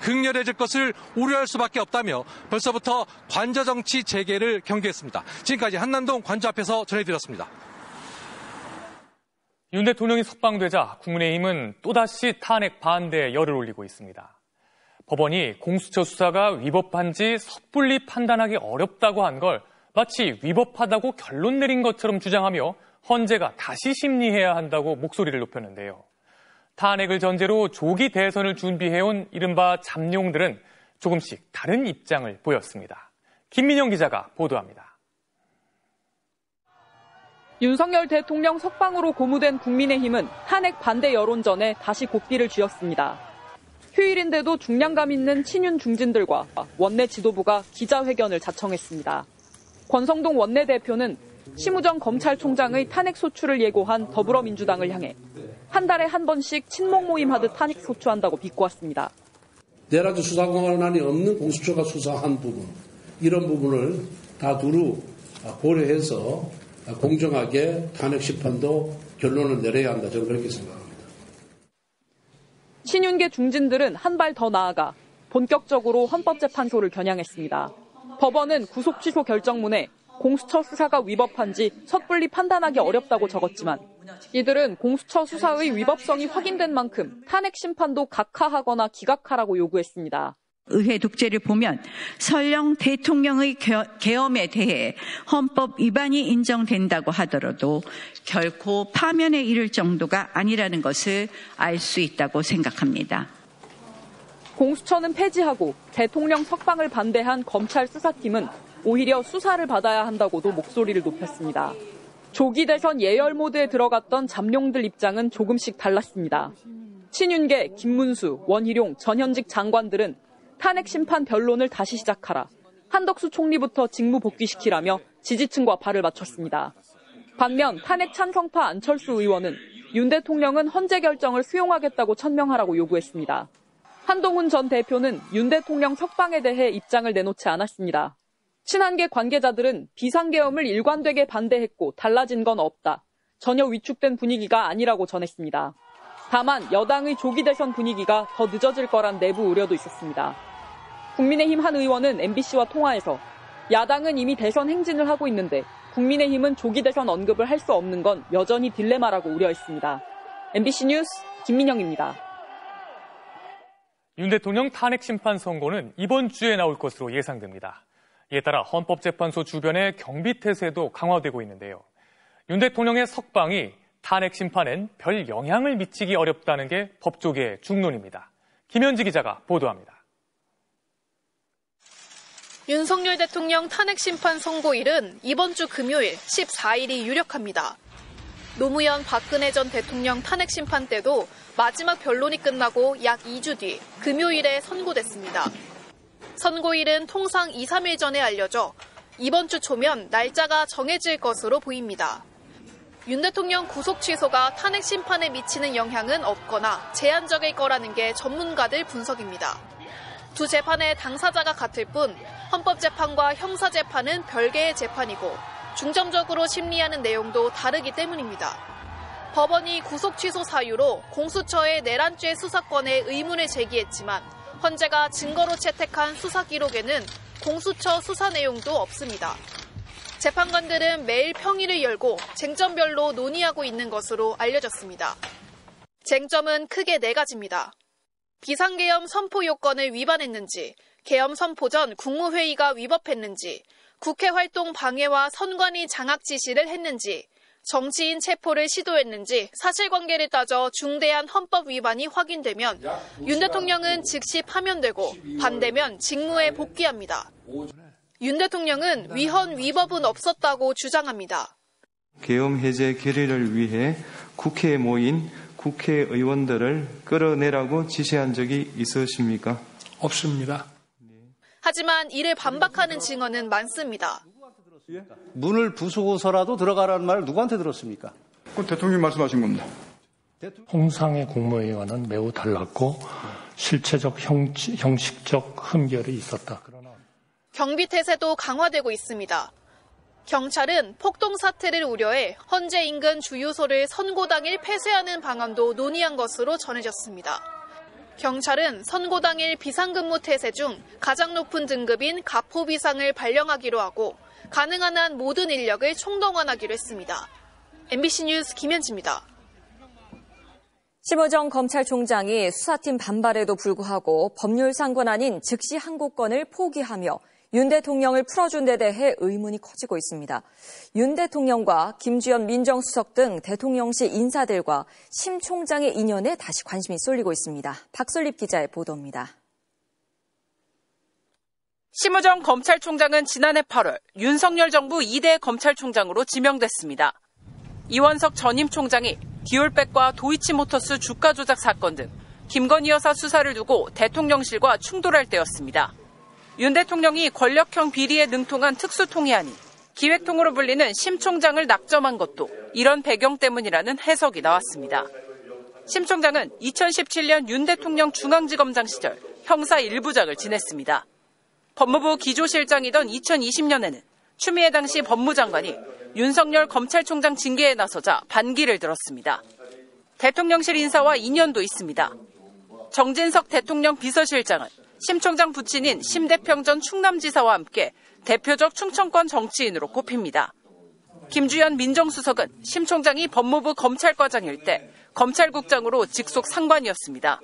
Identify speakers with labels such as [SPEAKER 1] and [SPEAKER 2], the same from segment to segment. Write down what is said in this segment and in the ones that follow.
[SPEAKER 1] 극렬해질 것을 우려할 수밖에 없다며 벌써부터 관저정치 재개를 경계했습니다. 지금까지 한남동 관저 앞에서 전해드렸습니다.
[SPEAKER 2] 윤 대통령이 석방되자 국민의힘은 또다시 탄핵 반대에 열을 올리고 있습니다. 법원이 공수처 수사가 위법한지 섣불리 판단하기 어렵다고 한 걸 마치 위법하다고 결론 내린 것처럼 주장하며 헌재가 다시 심리해야 한다고 목소리를 높였는데요. 탄핵을 전제로 조기 대선을 준비해온 이른바 잠룡들은 조금씩 다른 입장을 보였습니다. 김민영 기자가 보도합니다.
[SPEAKER 3] 윤석열 대통령 석방으로 고무된 국민의힘은 탄핵 반대 여론전에 다시 고삐를 쥐었습니다. 휴일인데도 중량감 있는 친윤 중진들과 원내 지도부가 기자회견을 자청했습니다. 권성동 원내대표는 심우정 검찰총장의 탄핵 소추를 예고한 더불어민주당을 향해 한 달에 한 번씩 친목 모임 하듯 탄핵 소추한다고 비꼬았습니다.
[SPEAKER 4] 내라도 수사 권한이 없는 공수처가 수사한 부분, 이런 부분을 다 두루 고려해서 공정하게 탄핵 심판도 결론을 내려야 한다. 저는 그렇게 생각합니다.
[SPEAKER 3] 친윤계 중진들은 한 발 더 나아가 본격적으로 헌법재판소를 겨냥했습니다. 법원은 구속 취소 결정문에 공수처 수사가 위법한지 섣불리 판단하기 어렵다고 적었지만 이들은 공수처 수사의 위법성이 확인된 만큼 탄핵 심판도 각하하거나 기각하라고 요구했습니다.
[SPEAKER 5] 의회 독재를 보면 설령 대통령의 계엄에 대해 헌법 위반이 인정된다고 하더라도 결코 파면에 이를 정도가 아니라는 것을 알 수 있다고 생각합니다.
[SPEAKER 3] 공수처는 폐지하고 대통령 석방을 반대한 검찰 수사팀은 오히려 수사를 받아야 한다고도 목소리를 높였습니다. 조기 대선 예열 모드에 들어갔던 잠룡들 입장은 조금씩 달랐습니다. 친윤계 김문수, 원희룡, 전현직 장관들은 탄핵 심판 변론을 다시 시작하라, 한덕수 총리부터 직무 복귀시키라며 지지층과 발을 맞췄습니다. 반면 탄핵 찬성파 안철수 의원은 윤 대통령은 헌재 결정을 수용하겠다고 천명하라고 요구했습니다. 한동훈 전 대표는 윤 대통령 석방에 대해 입장을 내놓지 않았습니다. 친한계 관계자들은 비상계엄을 일관되게 반대했고 달라진 건 없다, 전혀 위축된 분위기가 아니라고 전했습니다. 다만 여당의 조기 대선 분위기가 더 늦어질 거란 내부 우려도 있었습니다. 국민의힘 한 의원은 MBC와 통화에서 야당은 이미 대선 행진을 하고 있는데 국민의힘은 조기 대선 언급을 할 수 없는 건 여전히 딜레마라고 우려했습니다. MBC 뉴스 김민영입니다.
[SPEAKER 2] 윤 대통령 탄핵 심판 선고는 이번 주에 나올 것으로 예상됩니다. 이에 따라 헌법재판소 주변의 경비태세도 강화되고 있는데요. 윤 대통령의 석방이 탄핵 심판엔 별 영향을 미치기 어렵다는 게 법조계의 중론입니다. 김현지 기자가 보도합니다.
[SPEAKER 6] 윤석열 대통령 탄핵 심판 선고일은 이번 주 금요일 14일이 유력합니다. 노무현 박근혜 전 대통령 탄핵 심판 때도 마지막 변론이 끝나고 약 2주 뒤 금요일에 선고됐습니다. 선고일은 통상 2, 3일 전에 알려져 이번 주 초면 날짜가 정해질 것으로 보입니다. 윤 대통령 구속 취소가 탄핵 심판에 미치는 영향은 없거나 제한적일 거라는 게 전문가들 분석입니다. 두 재판의 당사자가 같을 뿐 헌법재판과 형사재판은 별개의 재판이고 중점적으로 심리하는 내용도 다르기 때문입니다. 법원이 구속 취소 사유로 공수처의 내란죄 수사권에 의문을 제기했지만 헌재가 증거로 채택한 수사 기록에는 공수처 수사 내용도 없습니다. 재판관들은 매일 평일을 열고 쟁점별로 논의하고 있는 것으로 알려졌습니다. 쟁점은 크게 4가지입니다. 비상계엄 선포 요건을 위반했는지, 계엄 선포 전 국무회의가 위법했는지, 국회 활동 방해와 선관위 장악 지시를 했는지, 정치인 체포를 시도했는지 사실관계를 따져 중대한 헌법 위반이 확인되면 윤 대통령은 즉시 파면되고 반대면 직무에 복귀합니다. 윤 대통령은 위헌 위법은 없었다고 주장합니다.
[SPEAKER 7] 계엄 해제 결의를 위해 국회에 모인 국회의원들을 끌어내라고 지시한 적이 있으십니까?
[SPEAKER 4] 없습니다.
[SPEAKER 6] 하지만 이를 반박하는 증언은 많습니다.
[SPEAKER 8] 문을 부수고서라도 들어가라는 말을 누구한테 들었습니까?
[SPEAKER 9] 그건 대통령이 말씀하신 겁니다.
[SPEAKER 10] 통상의 국무회의와는 매우 달랐고 실체적 형식적 흠결이 있었다. 그러나
[SPEAKER 6] 경비태세도 강화되고 있습니다. 경찰은 폭동 사태를 우려해 헌재 인근 주유소를 선고 당일 폐쇄하는 방안도 논의한 것으로 전해졌습니다. 경찰은 선고 당일 비상근무 태세 중 가장 높은 등급인 가포 비상을 발령하기로 하고 가능한 한 모든 인력을 총동원하기로 했습니다. MBC 뉴스 김현지입니다.
[SPEAKER 11] 심호정 검찰총장이 수사팀 반발에도 불구하고 법률상권 아닌 즉시 항고권을 포기하며 윤 대통령을 풀어준 데 대해 의문이 커지고 있습니다. 윤 대통령과 김주현 민정수석 등 대통령실 인사들과 심 총장의 인연에 다시 관심이 쏠리고 있습니다. 박솔립 기자의 보도입니다.
[SPEAKER 12] 심호정 검찰총장은 지난해 8월 윤석열 정부 2대 검찰총장으로 지명됐습니다. 이원석 전임 총장이 디올백과 도이치모터스 주가 조작 사건 등 김건희 여사 수사를 두고 대통령실과 충돌할 때였습니다. 윤 대통령이 권력형 비리에 능통한 특수통이 아닌 기획통으로 불리는 심 총장을 낙점한 것도 이런 배경 때문이라는 해석이 나왔습니다. 심 총장은 2017년 윤 대통령 중앙지검장 시절 형사 1부장을 지냈습니다. 법무부 기조실장이던 2020년에는 추미애 당시 법무장관이 윤석열 검찰총장 징계에 나서자 반기를 들었습니다. 대통령실 인사와 인연도 있습니다. 정진석 대통령 비서실장은 심 총장 부친인 심대평 전 충남지사와 함께 대표적 충청권 정치인으로 꼽힙니다. 김주현 민정수석은 심 총장이 법무부 검찰과장일 때 검찰국장으로 직속 상관이었습니다.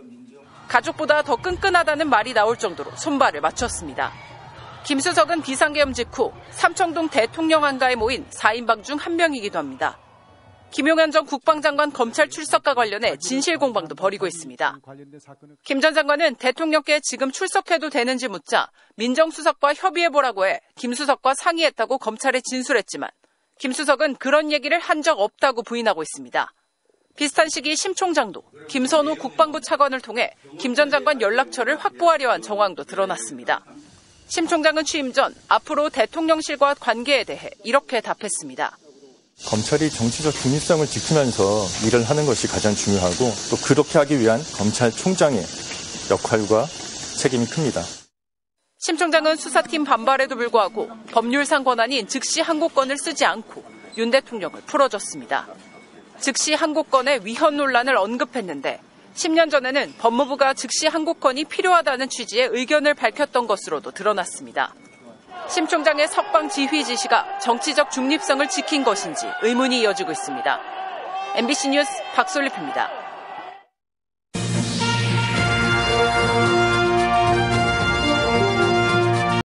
[SPEAKER 12] 가족보다 더 끈끈하다는 말이 나올 정도로 손발을 맞췄습니다. 김 수석은 비상계엄 직후 삼청동 대통령 한가에 모인 4인방 중 한 명이기도 합니다. 김용현 전 국방장관 검찰 출석과 관련해 진실 공방도 벌이고 있습니다. 김 전 장관은 대통령께 지금 출석해도 되는지 묻자 민정수석과 협의해보라고 해 김 수석과 상의했다고 검찰에 진술했지만 김 수석은 그런 얘기를 한 적 없다고 부인하고 있습니다. 비슷한 시기 심 총장도 김선호 국방부 차관을 통해 김 전 장관 연락처를 확보하려 한 정황도 드러났습니다. 심 총장은 취임 전 앞으로 대통령실과 관계에 대해 이렇게 답했습니다.
[SPEAKER 13] 검찰이 정치적 중립성을 지키면서 일을 하는 것이 가장 중요하고 또 그렇게 하기 위한 검찰총장의 역할과 책임이 큽니다.
[SPEAKER 12] 심 총장은 수사팀 반발에도 불구하고 법률상 권한인 즉시 항고권을 쓰지 않고 윤 대통령을 풀어줬습니다. 즉시 항고권의 위헌 논란을 언급했는데 10년 전에는 법무부가 즉시 항고권이 필요하다는 취지의 의견을 밝혔던 것으로도 드러났습니다. 심 총장의 석방 지휘 지시가 정치적 중립성을 지킨 것인지 의문이 이어지고 있습니다. MBC 뉴스 박솔립입니다.